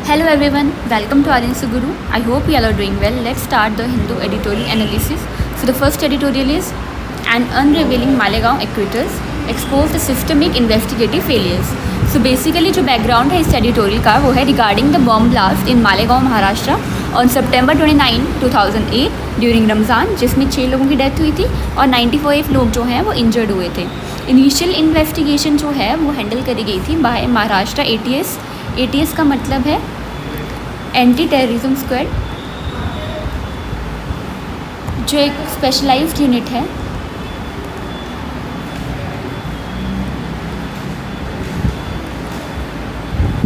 Hello everyone, welcome to Aryan Guru. I hope you all are doing well. Let's start the Hindu editorial analysis. So the first editorial is An Unraveling Malegaon Acquittals Expose the Systemic Investigative Failures. So basically जो background है इस editorial का वो है regarding the bomb blast in Malegaon, Maharashtra on September 29, 2008 during Ramzan, जिसमें 6 लोगों की death हुई थी और 95 लोग जो हैं वो इंजर्ड हुए थे. इनिशियल इन्वेस्टिगेशन जो है वो हैंडल करी गई थी बाय महाराष्ट्र ATS. ATS का मतलब है एंटी टेररिज्म स्क्वाड, जो एक स्पेशलाइज्ड यूनिट है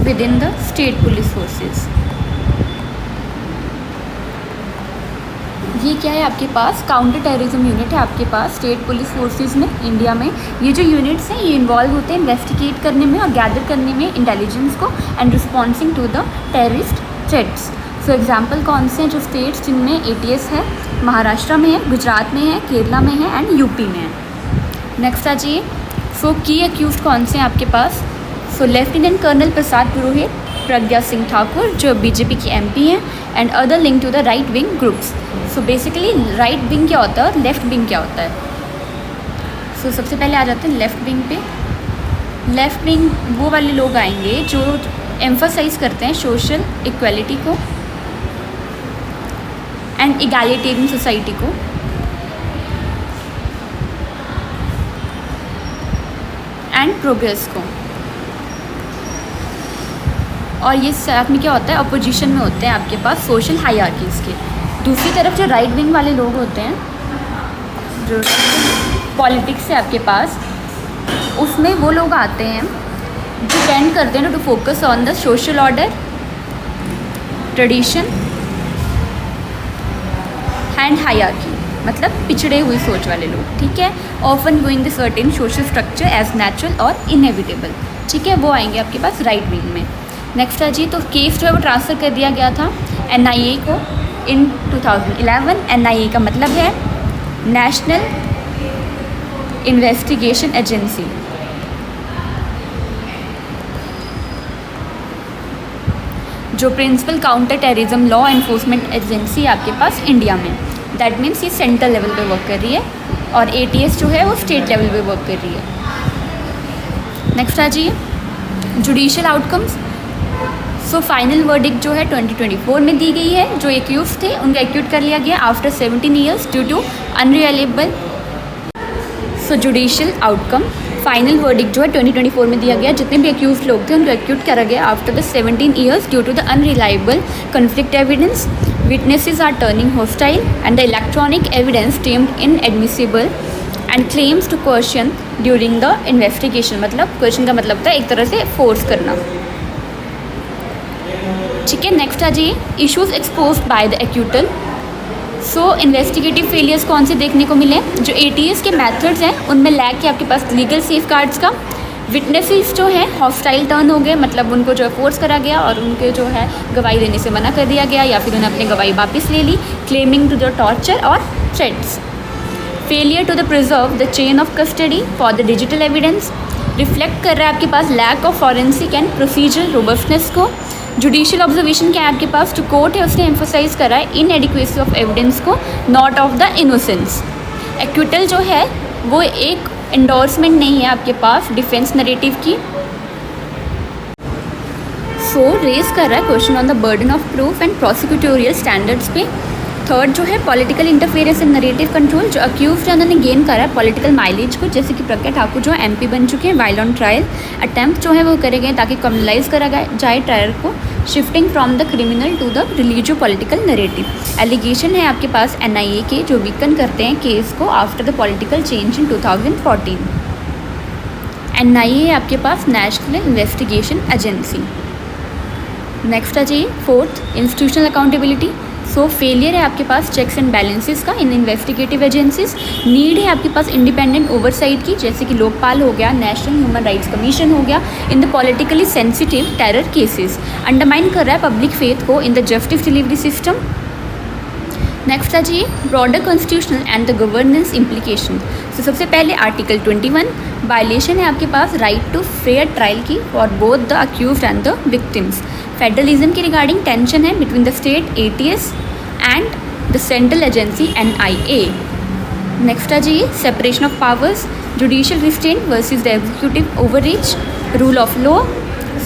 with in the state police forces. ये क्या है आपके पास? काउंटर टेररिज्म यूनिट है आपके पास स्टेट पुलिस फोर्सेस में इंडिया में. ये जो यूनिट्स हैं ये इन्वॉल्व होते हैं इन्वेस्टिगेट करने में और गैदर करने में इंटेलिजेंस को and responding to the terrorist threats. So example कौन से हैं जो स्टेट्स जिनमें ATS है? महाराष्ट्र में है, गुजरात में है, केरला में है एंड यूपी में है. नेक्स्ट आ जाइए. सो की अक्यूज कौन से हैं आपके पास? So lieutenant colonel Prasad Purohit, Pragya Singh Thakur जो BJP की MP हैं and other link to the right wing groups. So basically right wing क्या होता है और लेफ्ट विंग क्या होता है? सो सबसे पहले आ जाते हैं लेफ्ट विंग पे. लेफ्ट विंग वो वाले लोग आएंगे जो एम्फसाइज करते हैं सोशल इक्वालिटी को एंड इगैलिटेरियन सोसाइटी को एंड प्रोग्रेस को. और ये साथ में क्या होता है? अपोजिशन में होते हैं आपके पास सोशल हायरार्कीज़ के. दूसरी तरफ जो राइट विंग वाले लोग होते हैं जो पॉलिटिक्स है आपके पास, उसमें वो लोग आते हैं जो टेंड करते हैं to focus on the social order, tradition and hierarchy, मतलब पिछड़े हुई सोच वाले लोग. ठीक है. Often viewing the certain social structure as natural और इनएविटेबल. ठीक है, वो आएंगे आपके पास राइट विंग में. नेक्स्ट है जी. तो केस जो है वो ट्रांसफ़र कर दिया गया था NIA को इन 2011. NIA का मतलब है नेशनल इन्वेस्टिगेशन एजेंसी. जो principal counter terrorism law enforcement agency है आपके पास इंडिया में. दैट मीन्स ये सेंट्रल लेवल पे वर्क कर रही है और ATS जो है वो स्टेट लेवल पे वर्क कर रही है. नेक्स्ट आ जाइए. Judicial outcomes. So final verdict जो है 2024 में दी गई है. जो एक्यूज थे उनको एक्यूट कर लिया गया after 17 years due to unreliable. So judicial outcome final verdict जो है 2024 में दिया गया. जितने भी एक्यूज लोग थे उनको एक्यूट करा गया after the 17 years due to the unreliable conflict evidence. Witnesses are turning hostile and the electronic evidence deemed inadmissible and claims to coercion during the investigation. मतलब coercion का मतलब था एक तरह से फोर्स करना. ठीक है. नेक्स्ट आ जाइए. Issues exposed by the acquittal. So investigative failures कौन से देखने को मिले? जो ATS के मेथड्स हैं उनमें लैक है आपके पास लीगल सेफ गार्ड्स का. विटनेसेस जो है हॉस्टाइल टर्न हो गए, मतलब उनको जो है फोर्स करा गया और उनके जो है गवाही देने से मना कर दिया गया या फिर उन्हें अपनी गवाही वापस ले ली, क्लेमिंग टू द टॉर्चर और threats. Failure to the preserve the chain of custody for the digital evidence reflect कर रहा है आपके पास lack of forensic and procedural robustness को. जुडिशियल ऑब्जर्वेशन क्या है आपके पास? जो कोर्ट है उसने एम्फोसाइज करा है इनएडिक्वेसी ऑफ एविडेंस को, not of the innocence. Acquittal जो है वो एक एंडोर्समेंट नहीं है आपके पास डिफेंस नरेटिव की. सो रेज कर रहा है question on the burden of proof and prosecutorial standards पे. थर्ड जो है political interference and narrative control. जो अक्यूज्ड है उन्होंने गेन करा है पॉलिटिकल माइलेज को, जैसे कि प्रज्ञा ठाकुर जो MP बन चुके हैं वाइल ऑन ट्रायल. अटैम्प्ट जो है वो करे गए ताकि कम्युनलाइज करा जाए ट्रायल को, shifting from the criminal to the religio political narrative. Allegation है आपके पास NIA के जो वीकन करते हैं केस को after the political change in 2014. NIA है आपके पास नेशनल इन्वेस्टिगेशन एजेंसी. नेक्स्ट आ जाइए. Fourth institutional accountability. सो फेलियर है आपके पास चेक्स एंड बैलेंसेस का इन इन्वेस्टिगेटिव एजेंसीज. नीड है आपके पास इंडिपेंडेंट ओवरसाइट की, जैसे कि लोकपाल हो गया, नेशनल ह्यूमन राइट्स कमीशन हो गया, in the politically sensitive terror cases. Undermine कर रहा है पब्लिक फेथ को in the justice delivery system. Next आ जाइए broader constitutional and the governance implication. तो सबसे पहले आर्टिकल 21 वायलेशन है आपके पास राइट टू फेयर ट्रायल की for both the accused and the victims. Federalism के रिगार्डिंग टेंशन है between the state ATS and the central agency NIA। Next आ जाइए, separation of powers, judicial restraint versus the executive overreach, rule of law,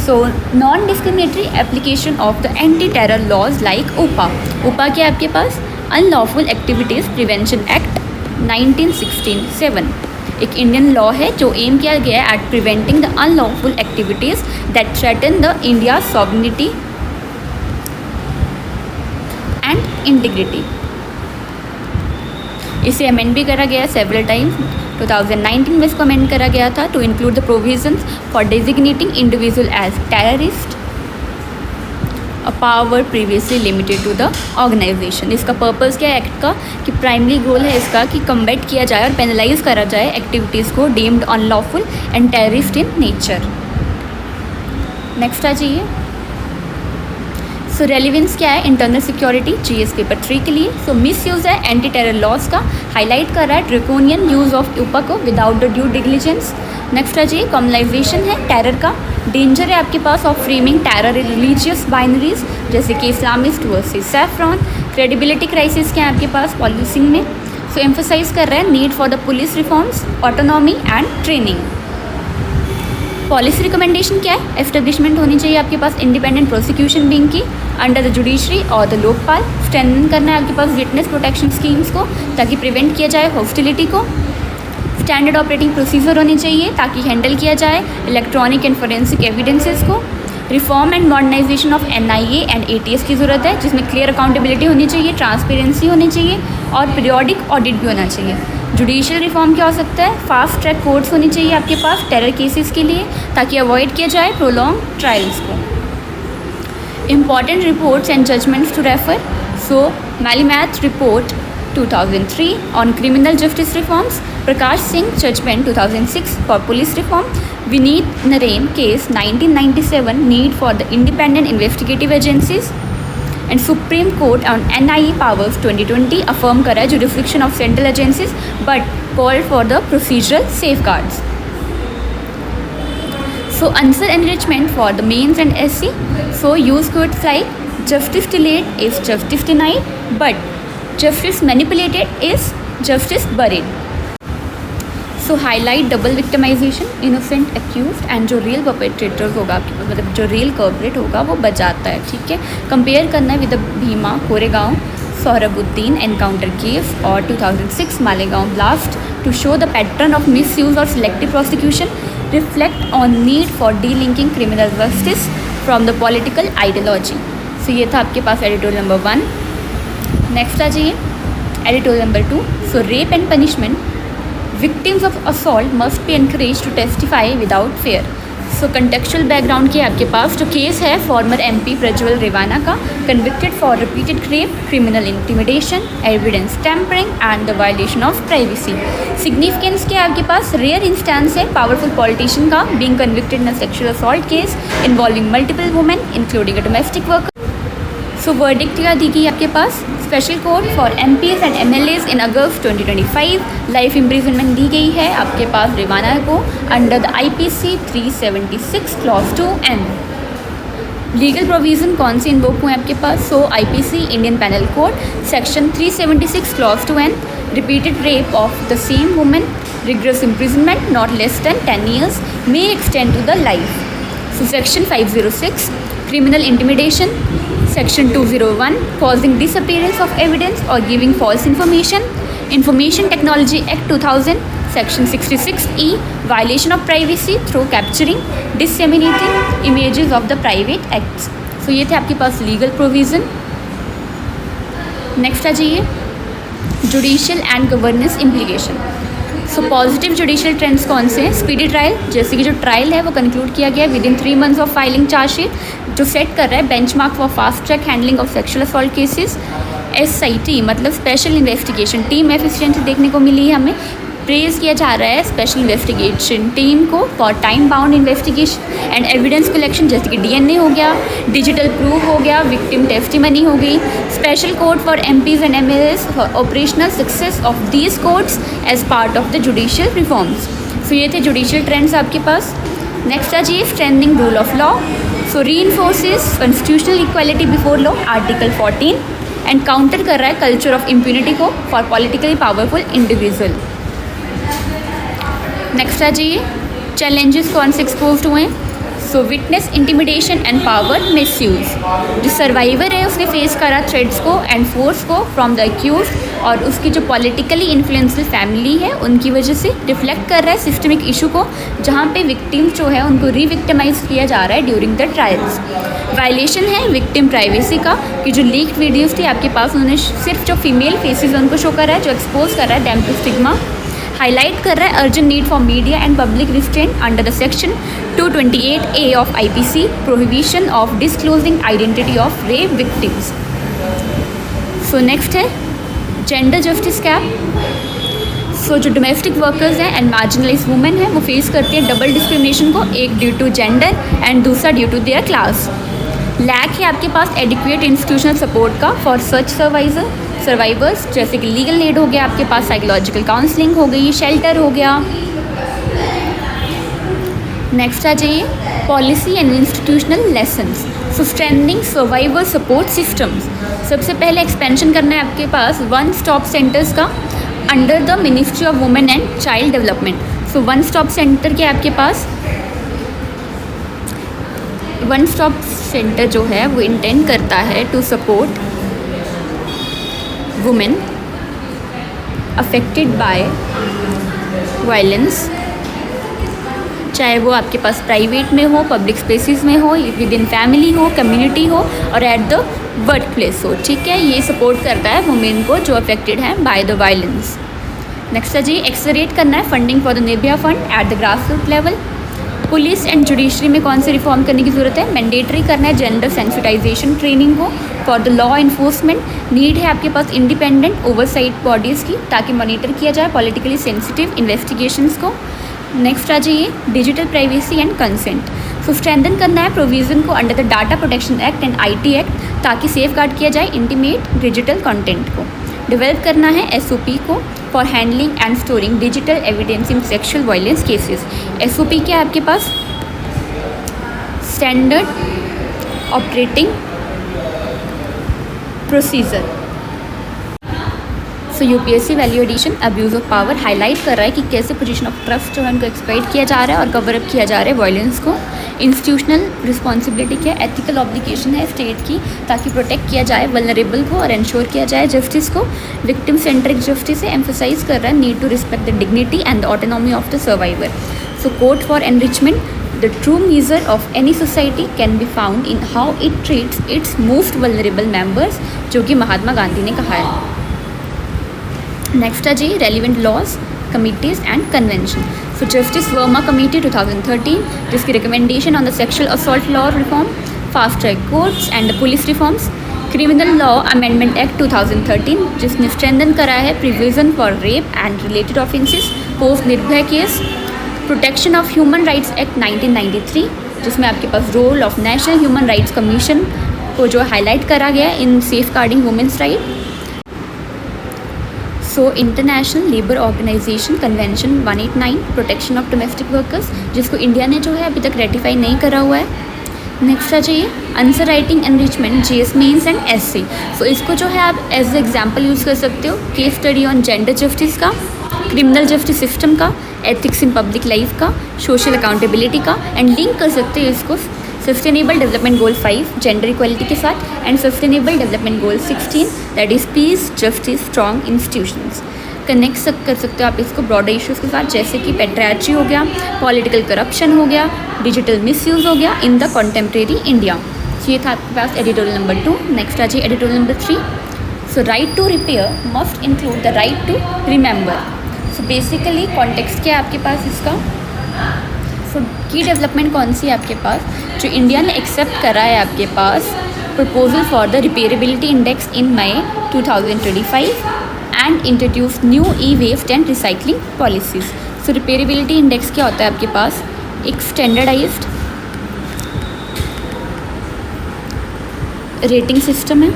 so non discriminatory application of the anti terror laws like OPA क्या है आपके पास, unlawful activities prevention act 1967, एक Indian law है जो M किया गया है at preventing the unlawful activities that threaten the India sovereignty and integrity. इसे अमेंड भी करा गया सेवरल टाइम्स, 2019 में इसको अमेंड करा गया था to include the provisions for designating individual as terrorist, a power previously limited to the organisation. इसका पर्पस क्या है एक्ट का, कि प्राइमरी गोल है इसका कि कम्बैट किया जाए और पेनलाइज करा जाए एक्टिविटीज़ को deemed unlawful and terrorist in nature. Next आ जाइए, सो रेलिवेंस क्या है इंटरनल सिक्योरिटी GS पेपर 3 के लिए। सो मिस यूज़ है एंटी टेरर लॉज का, हाईलाइट कर रहा है ड्रेकोनियन यूज़ ऑफ OPA को without the due diligence. Next आ जाइए, कॉमनलाइजेशन है टेरर का, डेंजर है आपके पास of framing terror religious binaries जैसे कि Islamist versus saffron. Credibility crisis क्या है आपके पास पॉलिसिंग में, सो एम्फोसाइज कर रहा है need for the police reforms, autonomy and training. Policy recommendation क्या है, एस्टेब्लिशमेंट होनी चाहिए आपके पास इंडिपेंडेंट प्रोसिक्यूशन विंग की अंडर द जुडिशरी और द लोकपाल। स्ट्रेंथन करना है आपके पास विटनेस प्रोटेक्शन स्कीम्स को ताकि प्रिवेंट किया जाए हॉस्टिलिटी को। स्टैंडर्ड ऑपरेटिंग प्रोसीजर होने चाहिए ताकि हैंडल किया जाए इलेक्ट्रॉनिक एंड फोरेंसिक एविडेंसेस को। Reform and modernisation of NIA and ATS की ज़रूरत है जिसमें क्लियर अकाउंटेबिलिटी होनी चाहिए, ट्रांसपेरेंसी होनी चाहिए और पीरियोडिक ऑडिट भी होना चाहिए। जुडिशियल रिफॉर्म क्या हो सकता है, फास्ट ट्रैक कोर्ट्स होनी चाहिए आपके पास टेरर केसेस के लिए ताकि अवॉइड किया जाए प्रोलॉन्ग ट्रायल्स को। Important reports and judgments to refer, so Malimath report 2003 on criminal justice reforms, Prakash Singh judgment 2006 for police reform, Vineet Narain case 1997 need for the independent investigative agencies, and Supreme Court on NIA powers 2020 affirm करा jurisdiction of central agencies but called for the procedural safeguards. So answer enrichment for the mains and SC. So use quotes like justice delayed is justice denied, but justice manipulated is justice buried. So highlight double victimization, innocent accused and जो real perpetrators होगा आपके पास, मतलब जो real culprit होगा वो बच जाता है, ठीक है। कंपेयर करना है with Bhima Koregaon Sohrabuddin encounter case और 2006 Malegaon blast to show the pattern of misuse और selective prosecution, reflect on need for delinking criminal justice from the political ideology. So ये था आपके पास एडिटोरियल नंबर 1। नेक्स्ट आ जाइए editorial number 2। So rape and punishment, victims of assault must be encouraged to testify without fear. So contextual background के आपके पास जो case है फॉर्मर MP प्रज्वल रेवाना का, convicted for repeated rape, criminal intimidation, evidence tampering and the violation of privacy. Significance के आपके पास rare instance है powerful politician का being convicted in a sexual assault case involving multiple women including a domestic worker. So verdict क्या दी गई आपके पास, special court for MPs and MLAs in August 2025, life imprisonment दी गई है आपके पास रेवाना को under the IPC 376 clause 2N। Legal provision कौन सी इन्वोक हुए आपके पास, so IPC Indian penal code section 376 clause 2N, repeated rape of the same women, rigorous imprisonment not less than 10 years may extend to the life. So section 506 criminal intimidation, section 201 causing disappearance of evidence or giving false information, information technology act 2000 section 66E violation of privacy through capturing disseminating images of the private acts। so ये थे आपके पास legal provision। next आ जाइए judicial and governance implication। So positive judicial trends कौन से हैं, speedy trial, जैसे कि जो ट्रायल है वो कंक्लूड किया गया with in 3 months of filing chargesheet, जो सेट कर रहा है benchmark for fast track handling of sexual assault cases. SIT मतलब स्पेशल इन्वेस्टिगेशन टीम एफिशिएंसी देखने को मिली है हमें, प्रेज किया जा रहा है स्पेशल इन्वेस्टिगेशन टीम को for time bound investigation and evidence collection, जैसे कि DNA हो गया, डिजिटल प्रूफ हो गया, विक्टिम टेस्टिमनी हो गई। Special court for MPs and MLAs for operational success of these courts as part of the judicial reforms. So ये थे जुडिशियल ट्रेंड्स आपके पास। नेक्स्ट आ जाइए strengthening rule of law. So reinforces constitutional equality before law article 14 and counter कर रहा है culture of impunity को for politically powerful individual. Next आ जाइए, चैलेंजेस कौन से एक्सपोज हुए हैं। So witness intimidation and power misuse, जो सर्वाइवर है उसने फेस करा थ्रेड्स को एंड फोर्स को फ्रॉम द एक्यूज, और उसकी जो पॉलिटिकली इन्फ्लुएंशियल फैमिली है उनकी वजह से रिफ्लेक्ट कर रहा है सिस्टमिक इशू को, जहाँ पे विक्टिम्स जो है उनको रीविक्टिमाइज किया जा रहा है ड्यूरिंग द ट्रायल्स। वायलेशन है विक्टिम प्राइवेसी का, कि जो लीक्ड वीडियोज़ थी आपके पास उन्होंने सिर्फ जो फीमेल फेसेस उनको शो कर रहा है, जो एक्सपोज कर रहा है डैम टू स्टिग्मा। हाईलाइट कर रहा है urgent need for media and public restraint under the section 228A of IPC, prohibition of disclosing identity of rape victims. So next है जेंडर जस्टिस कैप। सो जो domestic workers हैं and marginalise women हैं वो face करती हैं double discrimination को, एक due to gender and दूसरा due to their class. Lack है आपके पास एडिक्वेट इंस्टीट्यूशनल सपोर्ट का फॉर सच सर्वाइवर्स, जैसे कि लीगल एड हो गया आपके पास, साइकोलॉजिकल काउंसलिंग हो गई, शेल्टर हो गया। नेक्स्ट आ जाइए policy and institutional lessons. So strengthening survivor support systems, सबसे पहले एक्सपेंशन करना है आपके पास वन स्टॉप सेंटर्स का under the ministry of women and child development. So one stop centre के आपके पास वन स्टॉप सेंटर जो है वो इंटेंड करता है to support women affected by violence, चाहे वो आपके पास प्राइवेट में हो, पब्लिक स्पेसिस में हो, विद इन फैमिली हो, कम्युनिटी हो और एट द वर्क प्लेस हो। ठीक है, ये सपोर्ट करता है वुमेन को जो अफेक्टेड हैं बाय द वायलेंस। नेक्स्ट है जी एक्सलरेट करना है funding for the Nirbhaya fund at the grass root level. Police and judiciary में कौन से रिफॉर्म करने की ज़रूरत है। मैंडेटरी करना है जेंडर सेंसिटाइजेशन ट्रेनिंग को for the law enforcement. Need है आपके पास इंडिपेंडेंट ओवरसाइट बॉडीज़ की ताकि मॉनिटर किया जाए पॉलिटिकली सेंसिटिव इन्वेस्टिगेशंस को। नेक्स्ट आ जाइए digital privacy and consent. So strengthen करना है प्रोविज़न को under the data protection act and IT act ताकि सेफ गार्ड किया जाए इंटीमेट डिजिटल कंटेंट को। डेवलप करना है SOP को for handling and storing digital evidence in sexual violence cases. SOP क्या है आपके पास, standard operating procedure. So UPSC value addition abuse of power highlight कर रहा है कि कैसे पोजीशन ऑफ ट्रस्ट जो है उनको एक्सप्लॉइट किया जा रहा है और कवर अप किया जा रहा है वायलेंस को। इंस्टीट्यूशनल रिस्पॉन्सिबिलिटी क्या है, एथिकल ऑब्लिगेशन है स्टेट की ताकि प्रोटेक्ट किया जाए वल्नरेबल को और इंश्योर किया जाए जस्टिस को। विक्टिम सेंट्रिक जस्टिस है एम्फोसाइज कर रहा है need to respect the dignity and the autonomy of the survivor. So court for enrichment, the true measure of any society can be found in how it treats its most vulnerable members, जो कि महात्मा गांधी ने कहा है। Next है जी relevant laws committees and convention. So justice Verma committee 2013 जिसकी recommendation on the sexual assault law reform, fast track courts and police reforms. Criminal law amendment act 2013 जिसने strengthen करा है provision for rape and related offences post Nirbhaya case. Protection of human rights act 1993 जिसमें आपके पास role of national human rights commission को जो highlight करा गया in safeguarding women's right. So international labour organisation convention 189 protection of domestic workers जिसको India ने जो है अभी तक रेटिफाई नहीं करा हुआ है। नेक्स्ट आ जाइए answer writing enrichment GS mains and essay। So इसको जो है आप एज एग्जाम्पल यूज़ कर सकते हो case study on gender justice का, क्रिमिनल जस्टिस सिस्टम का, एथिक्स इन पब्लिक लाइफ का, सोशल अकाउंटेबिलिटी का एंड लिंक कर सकते हो इसको सस्टेनेबल डेवलपमेंट गोल 5 जेंडर इक्वालिटी के साथ and sustainable development goal 16 that is piece justice strong institutions. Connect कर सकते हो आप इसको ब्रॉडर इश्यूज़ के साथ जैसे कि पेट्रियार्ची हो गया, पॉलिटिकल करप्शन हो गया, डिजिटल मिसयूज़ हो गया इन द कॉन्टेम्प्रेरी इंडिया। ये था आपके पास एडिटोरियल नंबर 2। नेक्स्ट आ जाइए editorial number 3। So right to repair must include the right to remember. So basically context क्या है आपके पास इसका। सो की डेवलपमेंट कौन सी है आपके पास, जो इंडिया ने एक्सेप्ट करा है आपके पास proposal for the repairability index in May 2025 and introduce new e-waste and recycling policies. So repairability index क्या होता है आपके पास, एक स्टैंडर्डाइज्ड रेटिंग सिस्टम है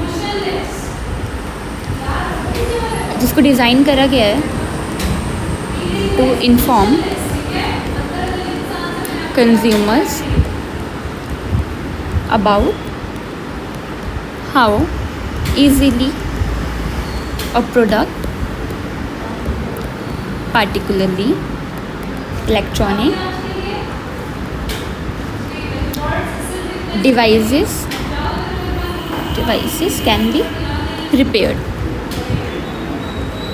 जिसको डिज़ाइन करा गया है to inform consumers about how easily a product, particularly electronic devices can be repaired.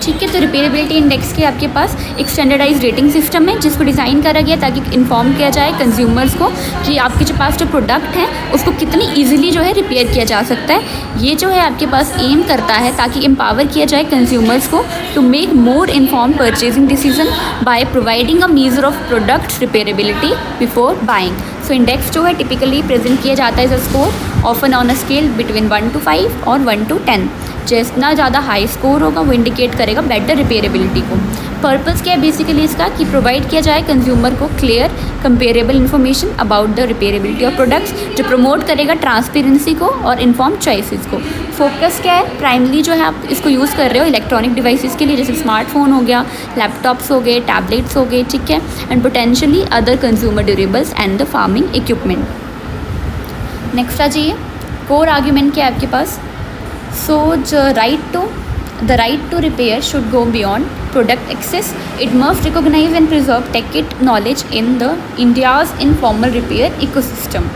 ठीक है, तो रिपेयरेबिलिटी इंडेक्स के आपके पास एक स्टैंडर्डाइज रेटिंग सिस्टम है जिसको डिज़ाइन करा गया ताकि इन्फॉर्म किया जाए कंज्यूमर्स को कि आपके जो पास जो प्रोडक्ट है उसको कितनी इजीली जो है रिपेयर किया जा सकता है। ये जो है आपके पास एम करता है ताकि एम्पावर किया जाए कंज्यूमर्स को to make more inform purchasing decision by providing a measure of product repairability before buying. So index जो है टिपिकली प्रेजेंट किया जाता है as a score often on a scale between 1 to 5 और 1 to 10। जितना ज़्यादा हाई स्कोर होगा वो इंडिकेट करेगा बेटर रिपेयरेबिलिटी को। पर्पस क्या है बेसिकली इसका कि प्रोवाइड किया जाए कंज्यूमर को clear comparable information about the repairability of products, जो प्रमोट करेगा ट्रांसपेरेंसी को और इन्फॉर्म चॉइसेस को। फोकस क्या है, प्राइमली जो है आप इसको यूज़ कर रहे हो इलेक्ट्रॉनिक डिवाइसेस के लिए, जैसे स्मार्टफोन हो गया, लैपटॉप्स हो गए, टैबलेट्स हो गए, ठीक है, and potentially other consumer durables and the farming equipment. Next आ जाइए, कोर आर्ग्यूमेंट क्या है आपके पास। So the right to repair should go beyond product access. It must recognize and preserve tech knowledge in the India's informal repair ecosystem.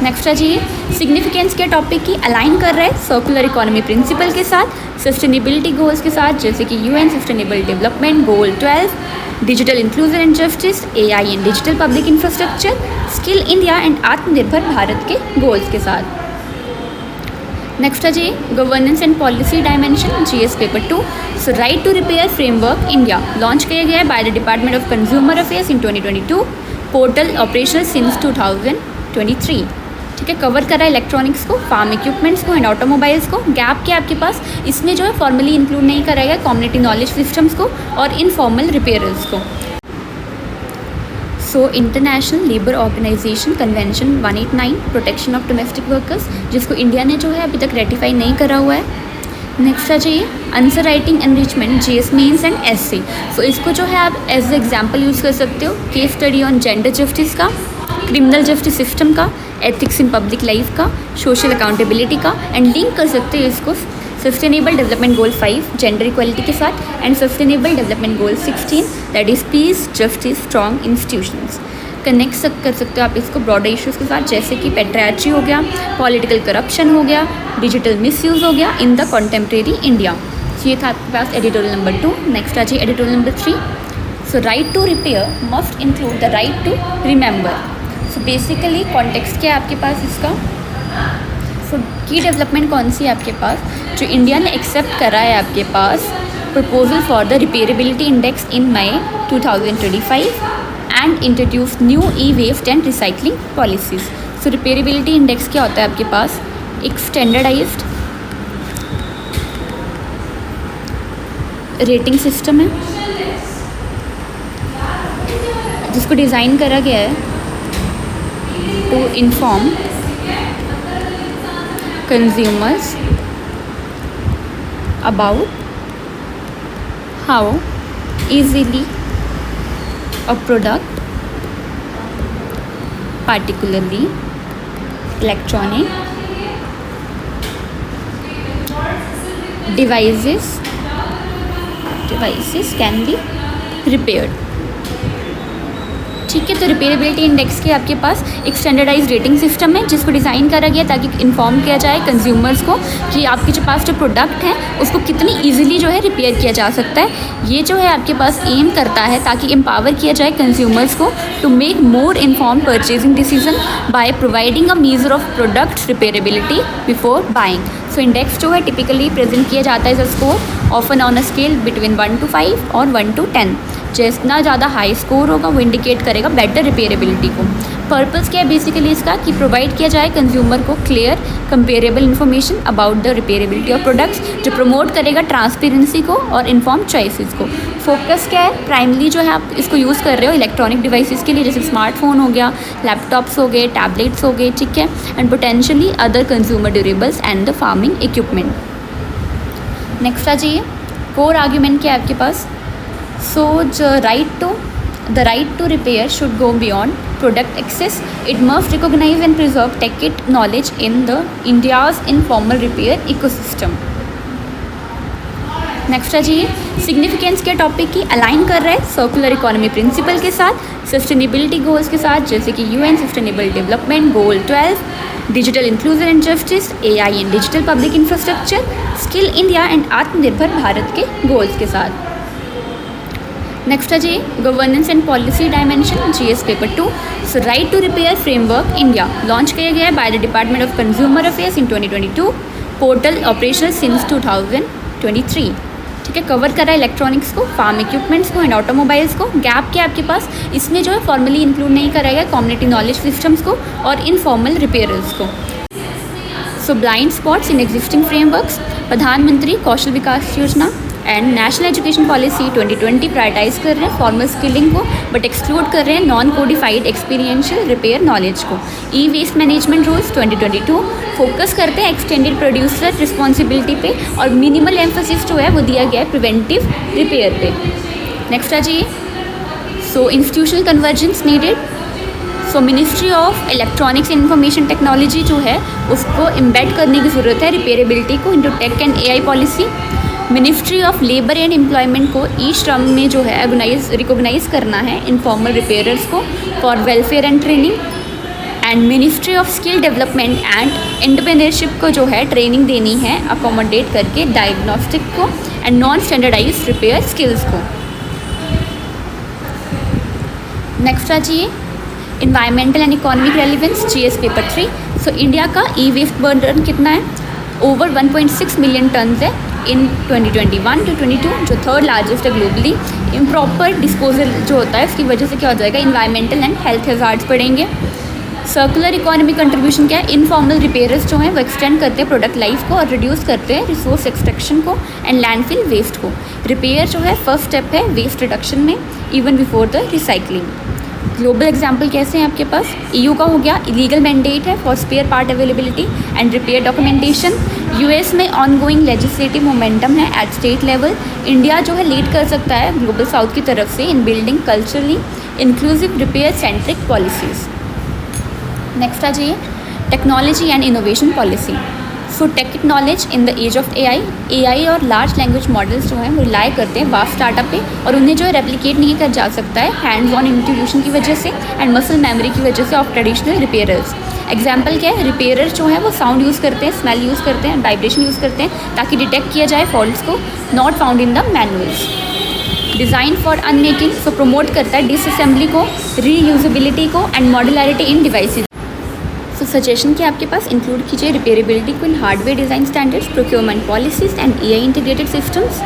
Next आ जाइए, significance के topic की अलाइन कर रहा है सर्कुलर इकोनॉमी प्रिंसिपल के साथ, सस्टेनेबिलिटी गोल्स के साथ, जैसे कि UN sustainable development goal 12, digital inclusion and justice, AI and digital public infrastructure, skill India and आत्मनिर्भर भारत के गोल्स के साथ। नेक्स्ट आ जाइए, governance and policy dimension GS paper 2। So right to repair framework India launch किया गया है by the department of consumer affairs in 2022, portal operational since 2023। ठीक है, कवर करा है इलेक्ट्रॉनिक्स को, फार्म इक्विपमेंट्स को एंड ऑटोमोबाइल्स को। गैप क्या आपके पास, इसमें जो है फॉर्मली इंक्लूड नहीं कराएगा कम्युनिटी नॉलेज सिस्टम्स को और इनफॉर्मल रिपेयर्स को। So international labour organisation convention 189 protection of domestic workers, जिसको इंडिया ने जो है अभी तक रेटिफाई नहीं करा हुआ है। नेक्स्ट आ जाइए, answer writing enrichment GS mains and essay. So इसको जो है आप एज एग्जांपल यूज़ कर सकते हो case study on gender justice का, क्रिमिनल जस्टिस सिस्टम का, एथिक्स इन पब्लिक लाइफ का, सोशल अकाउंटेबिलिटी का, एंड लिंक कर सकते हो इसको सस्टेनेबल डेवलपमेंट गोल 5 जेंडर इक्वालिटी के साथ and sustainable development goal 16 that is piece justice strong institutions. Connect कर सकते हो आप इसको ब्रॉडर इश्यूज़ के साथ, जैसे कि पेट्रियार्ची हो गया, पॉलिटिकल करप्शन हो गया, डिजिटल मिसयूज़ हो गया इन द कॉन्टेम्प्रेरी इंडिया। ये था आपके पास एडिटोरियल नंबर 2। नेक्स्ट आ जाइए editorial number 3। So right to repair must include the right to remember. So basically context क्या है आपके पास इसका। सो की डेवलपमेंट कौन सी है आपके पास, जो इंडिया ने एक्सेप्ट करा है आपके पास proposal for the repairability index in May 2025 and introduce new e waste and recycling policies. So repairability index क्या होता है आपके पास, एक स्टैंडर्डाइज्ड रेटिंग सिस्टम है जिसको डिज़ाइन करा गया है to inform consumers about how easily a product, particularly electronic devices can be repaired। ठीक है, तो रिपेयरेबिलिटी इंडेक्स के आपके पास एक स्टैंडर्डाइज रेटिंग सिस्टम है जिसको डिज़ाइन करा गया ताकि इन्फॉर्म किया जाए कंज्यूमर्स को कि आपके जो पास जो प्रोडक्ट है उसको कितनी इजीली जो है रिपेयर किया जा सकता है। ये जो है आपके पास एम करता है ताकि एम्पावर किया जाए कंज्यूमर्स को to make more inform purchasing decision by providing a measure of product repairability before buying. So index जो है टिपिकली प्रेजेंट किया जाता है as a score often on a scale between 1 to 5 और 1 to 10। जितना ज़्यादा हाई स्कोर होगा वो इंडिकेट करेगा बेटर रिपेयरेबिलिटी को। पर्पस क्या है बेसिकली इसका कि प्रोवाइड किया जाए कंज्यूमर को clear comparable information about the repairability of products, जो प्रमोट करेगा ट्रांसपेरेंसी को और इन्फॉर्म चॉइसेस को। फोकस क्या है, प्राइमली जो है आप इसको यूज़ कर रहे हो इलेक्ट्रॉनिक डिवाइसेस के लिए, जैसे स्मार्टफोन हो गया, लैपटॉप्स हो गए, टैबलेट्स हो गए, ठीक है, and potentially other consumer durables and the farming equipment. Next आ जाइए, कोर आर्ग्यूमेंट क्या है आपके पास। So The right to repair should go beyond product access. It must recognize and preserve tech knowledge in the India's informal repair ecosystem. Next है जी significance के topic की align कर रहा है सर्कुलर इकोनॉमी प्रिंसिपल के साथ, सस्टेनेबिलिटी गोल्स के साथ, जैसे कि UN sustainable development goal 12, digital inclusion and justice, AI and digital public infrastructure, skill India and आत्मनिर्भर भारत के गोल्स के साथ। नेक्स्ट है जी governance and policy dimension GS paper 2। So right to repair framework India launch किया गया है by the department of consumer affairs in 2022, portal operational since 2023। ठीक है, कवर करा इलेक्ट्रॉनिक्स को, फार्म इक्विपमेंट्स को एंड ऑटोमोबाइल्स को। गैप क्या आपके पास, इसमें जो है फॉर्मली इंक्लूड नहीं कराएगा कम्युनिटी नॉलेज सिस्टम्स को और इनफॉर्मल रिपेयर्स को। So blind spots in existing frameworks, Pradhan Mantri Kaushal Vikas Yojana and national education policy 2020 prioritise कर रहे हैं फॉर्मल स्किलिंग को, बट एक्सक्लूड कर रहे हैं non codified experiential repair knowledge को। E waste management rules 2022 focus करते हैं एक्सटेंडेड प्रोड्यूसर रिस्पॉन्सिबिलिटी पे और मिनिमल एम्फोसिस जो है वो दिया गया है प्रिवेंटिव रिपेयर पे। नेक्स्ट है जी so institutional convergence needed. So ministry of electronics and information technology जो है उसको इम्बेड करने की ज़रूरत है रिपेयरेबिलिटी को into tech and AI policy. Ministry of labour and employment को ई श्रम में जो है रिकोगनाइज करना है इनफॉर्मल रिपेयर्स को for welfare and training. And ministry of skill development and entrepreneurship को जो है ट्रेनिंग देनी है अकोमोडेट करके डायग्नोस्टिक को and non standardise repair skills को। नेक्स्ट है जी environmental and economic relevance GS paper 3। So India का ई वेस्ट बर्डन कितना है, ओवर 1.6 मिलियन टन है इन 2021 to 22, जो थर्ड लार्जेस्ट है ग्लोबली। इम्प्रॉपर डिस्पोजल जो होता है उसकी वजह से क्या हो जाएगा, इन्वायरमेंटल एंड हेल्थ हैजार्ड्स पड़ेंगे। सर्कुलर इकोनॉमी कंट्रीब्यूशन क्या है, इनफॉर्मल रिपेयर्स जो हैं वो एक्सटेंड करते हैं प्रोडक्ट लाइफ को और रिड्यूस करते हैं रिसोर्स एक्सट्रैक्शन को एंड लैंडफिल वेस्ट को। रिपेयर जो है फर्स्ट स्टेप है वेस्ट रिडक्शन में even before the recycling. Global example कैसे हैं आपके पास, ईयू का हो गया, इलीगल मैंडेट है for spare part availability and repair documentation. US में ऑनगोइंग लेजिस्लेटिव मोमेंटम है एट स्टेट लेवल। इंडिया जो है लीड कर सकता है ग्लोबल साउथ की तरफ से in building culturally inclusive repair centric policies. Next आ जाइए technology and innovation policy. So tech knowledge in the age of AI और लार्ज लैंग्वेज मॉडल्स जो हैं वो रिलाई करते हैं वास्ट स्टार्टअप पे और उन्हें जो है रेप्लिकेट नहीं किया जा सकता है हैंड्स ऑन इंट्यूशन की वजह से एंड मसल मेमोरी की वजह से ऑफ ट्रेडिशनल रिपेयरर्स। एग्जाम्पल क्या है, रिपेयरर्स जो है वो साउंड यूज़ करते हैं, स्मेल यूज़ करते हैं, वाइब्रेशन यूज़ करते हैं ताकि डिटेक्ट किया जाए फॉल्ट्स को not found in the manuals. Design for unmaking, so promote करता है डिसअसेंबली को, रीयूजेबिलिटी को and modularity in devices. So suggestion क्या आपके पास, इंक्लूड कीजिए रिपेयरेबिलिटी को in hardware design standards, procurement policies and AI integrated systems.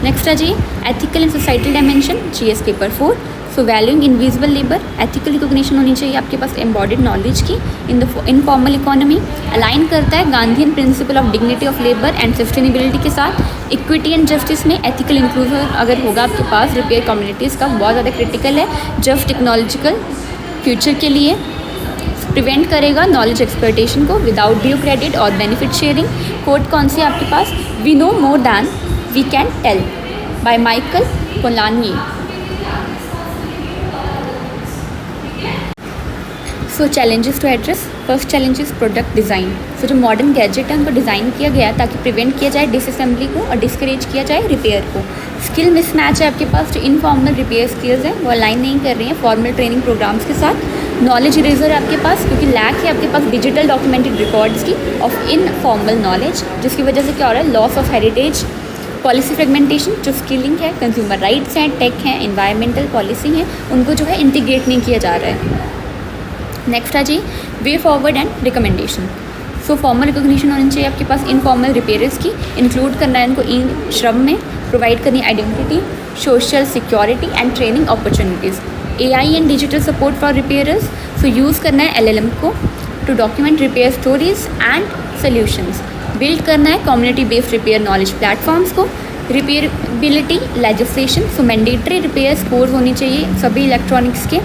Next है जी ethical and societal dimension GS paper 4। So valuing invisible labour, ethical recognition होनी चाहिए आपके पास एम्बॉडिड नॉलेज की in the informal economy. Align करता है Gandhian principle of dignity of labour and sustainability के साथ। इक्विटी एंड जस्टिस में एथिकल इंक्लूजन अगर होगा आपके पास रिपेयर कम्युनिटीज़ का बहुत ज़्यादा क्रिटिकल है जस्ट टेक्नोलॉजिकल फ्यूचर के लिए। प्रिवेंट करेगा नॉलेज एक्सप्लॉयटेशन को विदाउट ड्यू क्रेडिट और बेनिफिट शेयरिंग। कोट कौन सी आपके पास, we know more than we can tell by Michael Polanyi. So challenges to address, first challenge is product design. So जो मॉडर्न गैजेट है उनको डिज़ाइन किया गया है ताकि प्रिवेंट किया जाए डिसअसेंबली को और डिस्करेज किया जाए रिपेयर को। स्किल मिसमैच है आपके पास, जो इनफॉर्मल रिपेयर स्किल्स हैं वो अलाइन नहीं कर रही हैं फॉर्मल ट्रेनिंग प्रोग्राम्स के साथ। नॉलेज इरेजर है आपके पास क्योंकि लैक है आपके पास डिजिटल डॉक्यूमेंटेड रिकॉर्ड्स की ऑफ इनफॉर्मल नॉलेज, जिसकी वजह से क्या हो रहा है, loss of heritage. Policy fragmentation, जो स्किलिंग है, कंज्यूमर राइट्स हैं, टेक हैं, इन्वायरमेंटल पॉलिसी हैं, उनको जो है इंटीग्रेट नहीं किया जा रहा है। नेक्स्ट है जी way forward and recommendation. So formal recognition होनी चाहिए आपके पास इनफॉर्मल रिपेयर्स की, इंक्लूड करना है इनको ई श्रम में, प्रोवाइड करनी identity, social security and training opportunities. AI and digital support for repairers, so use करना है एलएलएम को to document repair stories and solutions. Build करना है community based repair knowledge platforms को। Repairability legislation, so mandatory repair scores होनी चाहिए सभी electronics के।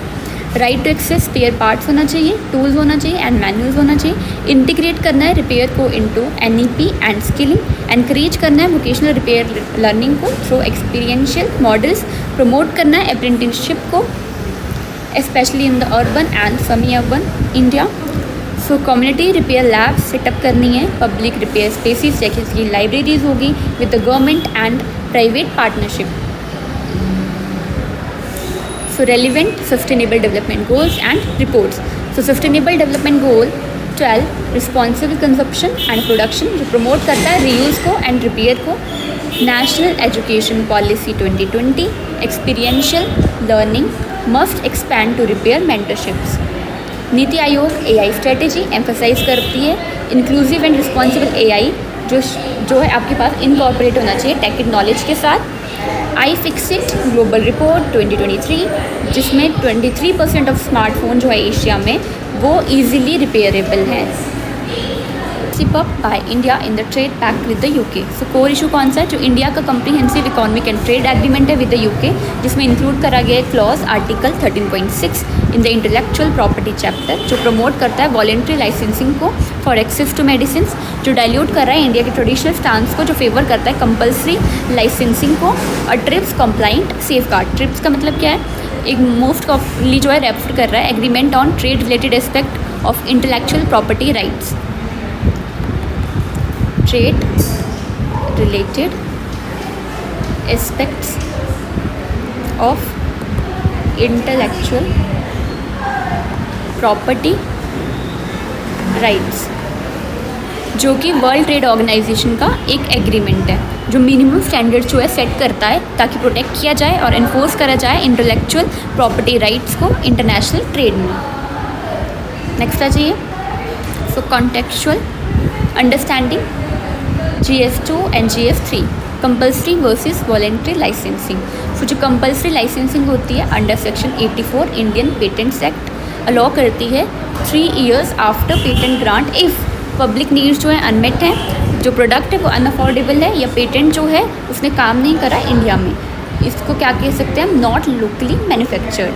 Right to access spare parts होना चाहिए, टूल्स होना चाहिए एंड मैनुअल्स होना चाहिए। इंटीग्रेट करना है रिपेयर को into NEP and skilling. Encourage करना है वोकेशनल रिपेयर लर्निंग को थ्रू एक्सपीरियंशियल मॉडल्स। प्रमोट करना है अप्रेंटिसशिप को specially in the urban and semi urban India. So community repair lab setup करनी है, पब्लिक रिपेयर स्पेसिस जैसे कि लाइब्रेरीज होगी with the government and private partnership. So relevant sustainable development goals and reports. So sustainable development goal 12 responsible consumption and production जो promote करता है reuse को and repair को। National education policy 2020 experiential learning must expand to repair mentorships. NITI Aayog AI strategy emphasise करती है inclusive and responsible AI जो है आपके पास इनकॉर्पोरेट होना चाहिए टेक नॉलेज के साथ। आई फिक्सिट ग्लोबल रिपोर्ट 2023 जिसमें 23% ऑफ स्मार्टफोन जो है एशिया में वो ईजिली रिपेयरेबल हैं। Sip up by India in the trade pact with the UK. So core issue कौन सा है? जो इंडिया का comprehensive economic and trade agreement है विद द यूके जिसमें इंक्लूड करा गया है clause article 13.6 in the intellectual property chapter जो प्रमोट करता है वॉलेंट्री लाइसेंसिंग को फॉर एक्सेस टू मेडिसिन, जो डाइल्यूट कर रहा है इंडिया के ट्रेडिशनल स्टांस को, जो फेवर करता है कंपल्सरी लाइसेंसिंग को। और TRIPS compliant safeguard. TRIPS का मतलब क्या है? एक मोस्ट कॉमनली जो है रेफर कर रहा है agreement on trade related aspect of intellectual property rights. Trade related aspects of intellectual property rights जो कि वर्ल्ड ट्रेड ऑर्गेनाइजेशन का एक एग्रीमेंट है जो मिनिमम स्टैंडर्ड्स जो है सेट करता है ताकि प्रोटेक्ट किया जाए और इन्फोर्स करा जाए इंटेलेक्चुअल प्रॉपर्टी राइट्स को इंटरनेशनल ट्रेड में। नेक्स्ट आ जाइए। So contextual understanding GS2 and GS3 compulsory versus voluntary licensing. So जो कंपल्सरी लाइसेंसिंग होती है under section 84 Indian patents act allow करती है 3 years after patent grant if public needs जो है अनमेट हैं, जो प्रोडक्ट है वो अनअफोर्डेबल है या पेटेंट जो है उसने काम नहीं करा इंडिया में, इसको क्या कह सकते हैं हम? Not locally manufactured.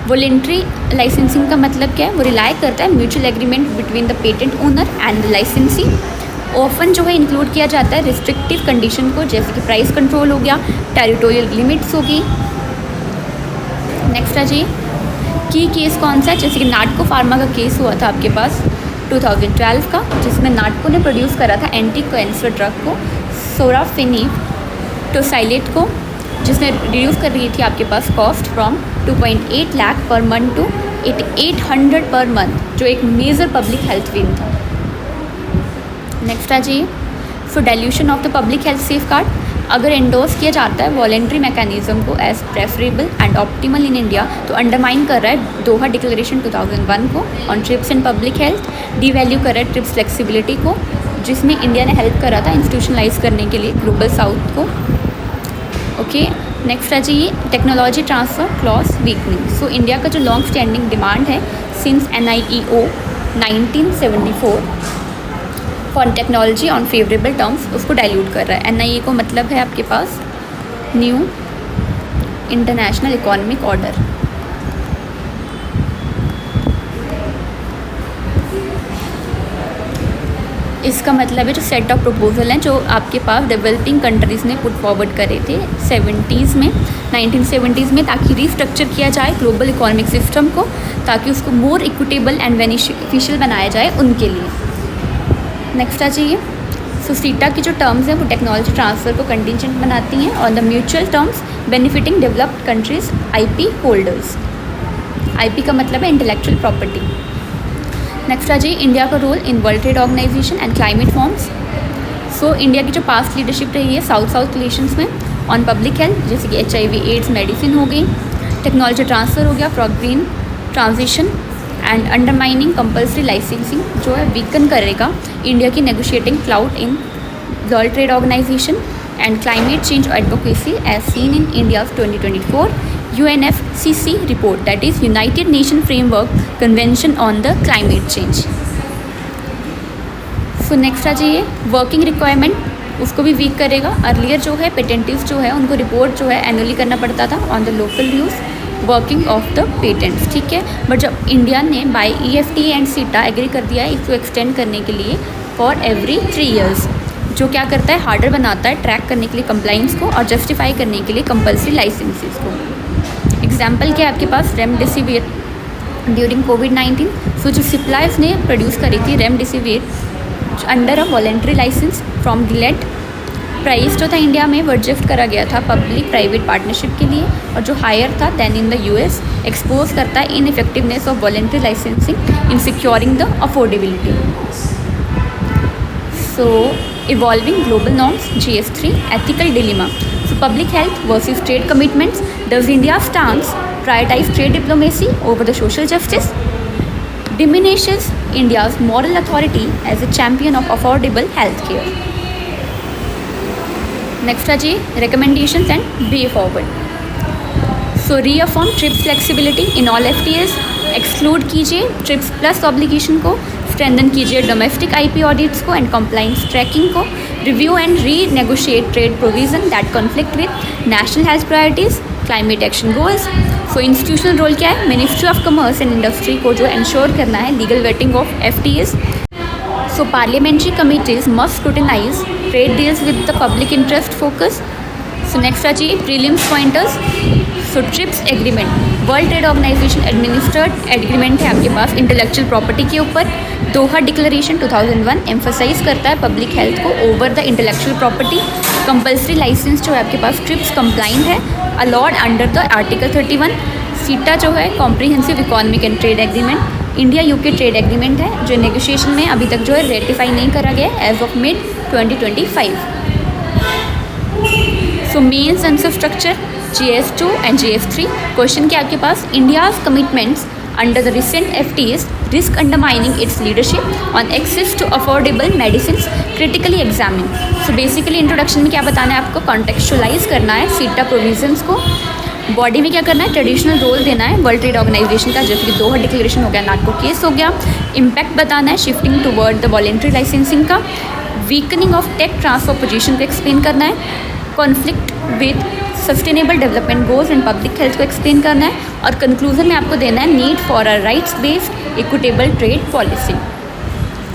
Voluntary licensing का मतलब क्या है? वो रिलाई करता है mutual agreement between the patent owner and the लाइसेंसी। ऑफन जो है इंक्लूड किया जाता है रिस्ट्रिक्टिव कंडीशन को जैसे कि प्राइस कंट्रोल हो गया, टेरिटोरियल लिमिट्स होगी। नेक्स्ट आ जाइए। की केस कौन सा है? जैसे कि नाटको फार्मा का केस हुआ था आपके पास 2012 का जिसमें नाटको ने प्रोड्यूस करा था एंटी कैंसर ड्रग को सोराफेनिव टोसाइलेट को जिसने रिड्यूस कर रही थी आपके पास cost from 2.8 lakh per month to 800 पर मंथ जो एक मेजर पब्लिक हेल्थ विन था। नेक्स्ट आ जाइए। So dilution of the public health safeguard अगर एंडोर्स किया जाता है वॉलेंट्री मैकेनिज्म को as preferable and optimal in India तो अंडरमाइन कर रहा है दोहा डिक्लेरेशन 2001 को on TRIPS and public health, devalue कर रहा है ट्रिप्स फ्लेक्सिबिलिटी को जिसमें इंडिया ने हेल्प करा था इंस्टीट्यूशनलाइज करने के लिए ग्लोबल साउथ को। ओके नेक्स्ट आ जाइए। Technology transfer clause weakening. सो इंडिया का जो लॉन्ग स्टैंडिंग डिमांड है since NIEO 1974 for technology on favourable terms उसको डाइल्यूट कर रहा है। NIE को मतलब है आपके पास न्यू इंटरनेशनल इकोनॉमिक ऑर्डर। इसका मतलब है जो सेट ऑफ प्रपोजल हैं जो आपके पास डेवलपिंग कंट्रीज़ ने पुट फॉरवर्ड करे थे 1970s में ताकि रीस्ट्रक्चर किया जाए ग्लोबल इकोनॉमिक सिस्टम को ताकि उसको मोर इक्विटेबल एंड बेनिफिशियल बनाया जाए उनके लिए। नेक्स्ट आ जाइए। सो सीटा की जो टर्म्स हैं वो टेक्नोलॉजी ट्रांसफ़र को कंटिजेंट बनाती हैं और the mutual terms benefiting developed countries IP holders. IP का मतलब है इंटेलेक्चुअल प्रॉपर्टी। नेक्स्ट आ जाइए। इंडिया का role in world trade organisation and climate forums. So India की जो पास्ट लीडरशिप रही है साउथ रिलेशंस में ऑन पब्लिक हेल्थ जैसे कि HIV एड्स मेडिसिन हो गई, टेक्नोलॉजी ट्रांसफ़र हो गया for green transition and undermining compulsory licensing जो है वीकन करेगा इंडिया की negotiating clout in world trade organisation and climate change advocacy as seen in India's 2024 UNFCCC report that is United Nation framework convention on the climate change. So next आ जाइए। Working requirement उसको भी week करेगा। Earlier जो है पेटेंटिव्स जो है उनको रिपोर्ट जो है एनुअली करना पड़ता था on the local use working of the patents, ठीक है। बट जब इंडिया ने बाय EFTA एंड सीटा एग्री कर दिया है इसको एक्सटेंड करने के लिए फॉर एवरी 3 years जो क्या करता है हार्डर बनाता है ट्रैक करने के लिए कंप्लाइंस को और जस्टिफाई करने के लिए कंपल्सरी लाइसेंसेस को। एग्जाम्पल क्या है आपके पास, रेमडेसिविर ड्यूरिंग कोविड-19। सो जो सिप्लाइज ने प्रोड्यूस करी थी remdesivir under a voluntary licence from Gilead, price जो था इंडिया में वो गिफ्ट करा गया था पब्लिक प्राइवेट पार्टनरशिप के लिए, और जो हायर था than in the US, expose करता है ineffectiveness of voluntary licensing in securing the affordability. So evolving global norms GS3 ethical dilemma. So public health versus trade commitments, does India stance prioritise trade diplomacy over the social justice, diminishes India's moral authority as a champion of affordable healthcare. Next है जी recommendations and way forward. So reaffirm TRIPS flexibility in all FTAs, exclude कीजिए TRIPS plus obligation को, strengthen कीजिए domestic IP audits को and compliance tracking को, review and renegotiate trade provision that conflict with national health priorities, climate action goals. So institutional role क्या है, ministry of commerce and industry को जो ensure करना है legal vetting of FTAs. So parliamentary committees must scrutinise trade deals with the public interest focus. So next है prelims pointers. So TRIPS agreement world trade organisation administered agreement है आपके पास intellectual property के ऊपर. दोहा declaration 2001 emphasises करता है public health को over the intellectual property. Compulsory licence जो है आपके पास ट्रिप्स कंप्लाइंट है allowed under the article 31. CETA जो है comprehensive economic and trade agreement, India UK trade agreement है जो नेगोशिएशन में अभी तक जो है रेटिफाई नहीं करा गया as of mid 2025. So mains answer structure GS2 and GS3. Question क्या आपके पास, India's commitments under the recent FTAs risk undermining its leadership on access to affordable medicines critically examined. So basically introduction में क्या बताना है आपको, contextualise करना है सीटा प्रोविजंस को. बॉडी में क्या करना है, ट्रेडिशनल रोल देना है वर्ल्ड ट्रेड ऑर्गेनाइजेशन का, जैसे कि दोहा डिक्लेरेशन हो गया, नाटको केस हो गया. इम्पैक्ट बताना है shifting toward the voluntary licensing का. Weakening of tech transfer position को एक्सप्लेन करना है. Conflict with sustainable development goals and public health को एक्सप्लेन करना है. और कंक्लूजन में आपको देना है need for a rights based equitable trade policy.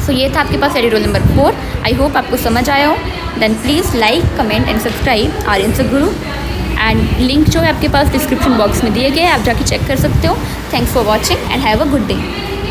So ये था आपके पास AD roll number 4. I hope आपको समझ आया हो. Then please like comment and subscribe Aryan Guru. And link जो है आपके पास डिस्क्रिप्शन बॉक्स में दिए गए, आप जाके चेक कर सकते हो. Thanks for watching and have a good day.